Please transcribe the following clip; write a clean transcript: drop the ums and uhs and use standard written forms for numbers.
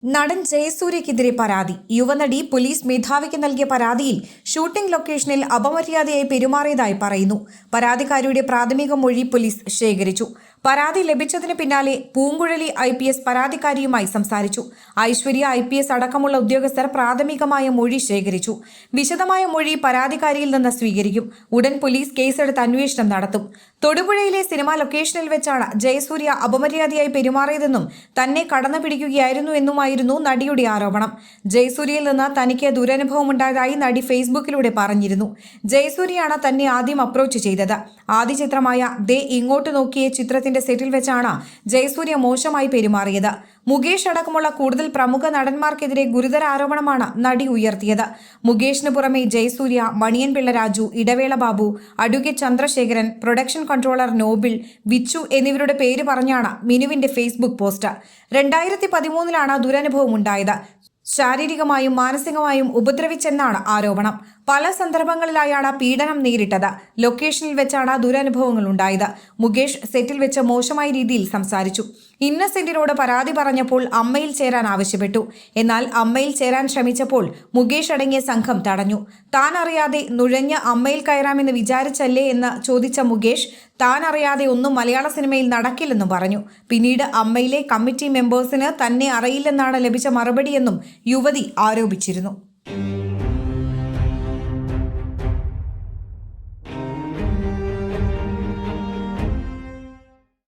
നടൻ ജയസൂര്യക്കെതിരെ പരാതി. യുവനടി പോലീസ് മേധാവിക്ക് നൽകിയ പരാതിയിൽ ഷൂട്ടിംഗ് ലൊക്കേഷനിൽ അപമര്യാദയായി പെരുമാറിയതായി പറയുന്നു. പരാതിക്കാരിയുടെ പ്രാഥമിക മൊഴി പോലീസ് ശേഖരിച്ചു. പരാതി ലഭിച്ചതിന് പിന്നാലെ പൂങ്കുഴലി IPS പരാതിക്കാരിയുമായി സംസാരിച്ചു. ഐശ്വര്യ IPS അടക്കമുള്ള ഉദ്യോഗസ്ഥർ പ്രാഥമികമായ മൊഴി ശേഖരിച്ചു. വിശദമായ മൊഴി പരാതിക്കാരിയിൽ നിന്ന് സ്വീകരിക്കും. ഉടൻ പോലീസ് കേസെടുത്ത് അന്വേഷണം നടത്തും. തൊടുപുഴയിലെ സിനിമാ ലൊക്കേഷനിൽ വെച്ചാണ് ജയസൂര്യ അപമര്യാദയായി പെരുമാറിയതെന്നും തന്നെ കടന്നു പിടിക്കുകയായിരുന്നു എന്നുമായിരുന്നു നടിയുടെ ആരോപണം. ജയസൂര്യയിൽ നിന്ന് തനിക്ക് ദുരനുഭവമുണ്ടായതായി നടി ഫേസ്ബുക്കിലൂടെ പറഞ്ഞിരുന്നു. ജയസൂര്യയാണ് തന്നെ ആദ്യം അപ്രോച്ച് ചെയ്തത്. ആദ്യ ചിത്രമായ ദേ ഇങ്ങോട്ട് നോക്കിയ ചിത്രത്തിന്റെ സെറ്റിൽ വെച്ചാണ് ജയസൂര്യ മോശമായി പെരുമാറിയത്. മുകേഷ് അടക്കമുള്ള കൂടുതൽ പ്രമുഖ നടന്മാർക്കെതിരെ ഗുരുതര ആരോപണമാണ് നടി ഉയർത്തിയത്. മുകേഷിന് പുറമെ Jayasurya, Maniyan Pillai Raju, Idavela Babu, advocate Chandrasekharan, production controller Noble, Vichu എന്നിവരുടെ പേര് പറഞ്ഞാണ് മിനുവിന്റെ ഫേസ്ബുക്ക് പോസ്റ്റ്. 2013 ദുരനുഭവം ഉണ്ടായത്. ശാരീരികമായും മാനസികമായും ഉപദ്രവിച്ചെന്നാണ് ആരോപണം. പല സന്ദർഭങ്ങളിലായാണ് പീഡനം നേരിട്ടത്. ലൊക്കേഷനിൽ വെച്ചാണ് ദുരനുഭവങ്ങൾ ഉണ്ടായത്. മുകേഷ് സെറ്റിൽ വെച്ച് മോശമായ രീതിയിൽ സംസാരിച്ചു. ഇന്നസെന്റിനോട് പരാതി പറഞ്ഞപ്പോൾ അമ്മയിൽ ചേരാൻ ആവശ്യപ്പെട്ടു. എന്നാൽ അമ്മയിൽ ചേരാൻ ശ്രമിച്ചപ്പോൾ മുകേഷ് അടങ്ങിയ സംഘം തടഞ്ഞു. താൻ അറിയാതെ നുഴഞ്ഞ് അമ്മയിൽ കയറാമെന്ന് വിചാരിച്ചല്ലേ എന്ന് ചോദിച്ച മുകേഷ് താൻ അറിയാതെ ഒന്നും മലയാള സിനിമയിൽ നടക്കില്ലെന്നും പറഞ്ഞു. പിന്നീട് അമ്മയിലെ കമ്മിറ്റി മെമ്പേഴ്സിന് തന്നെ അറിയില്ലെന്നാണ് ലഭിച്ച മറുപടിയെന്നും യുവതി ആരോപിച്ചിരുന്നു.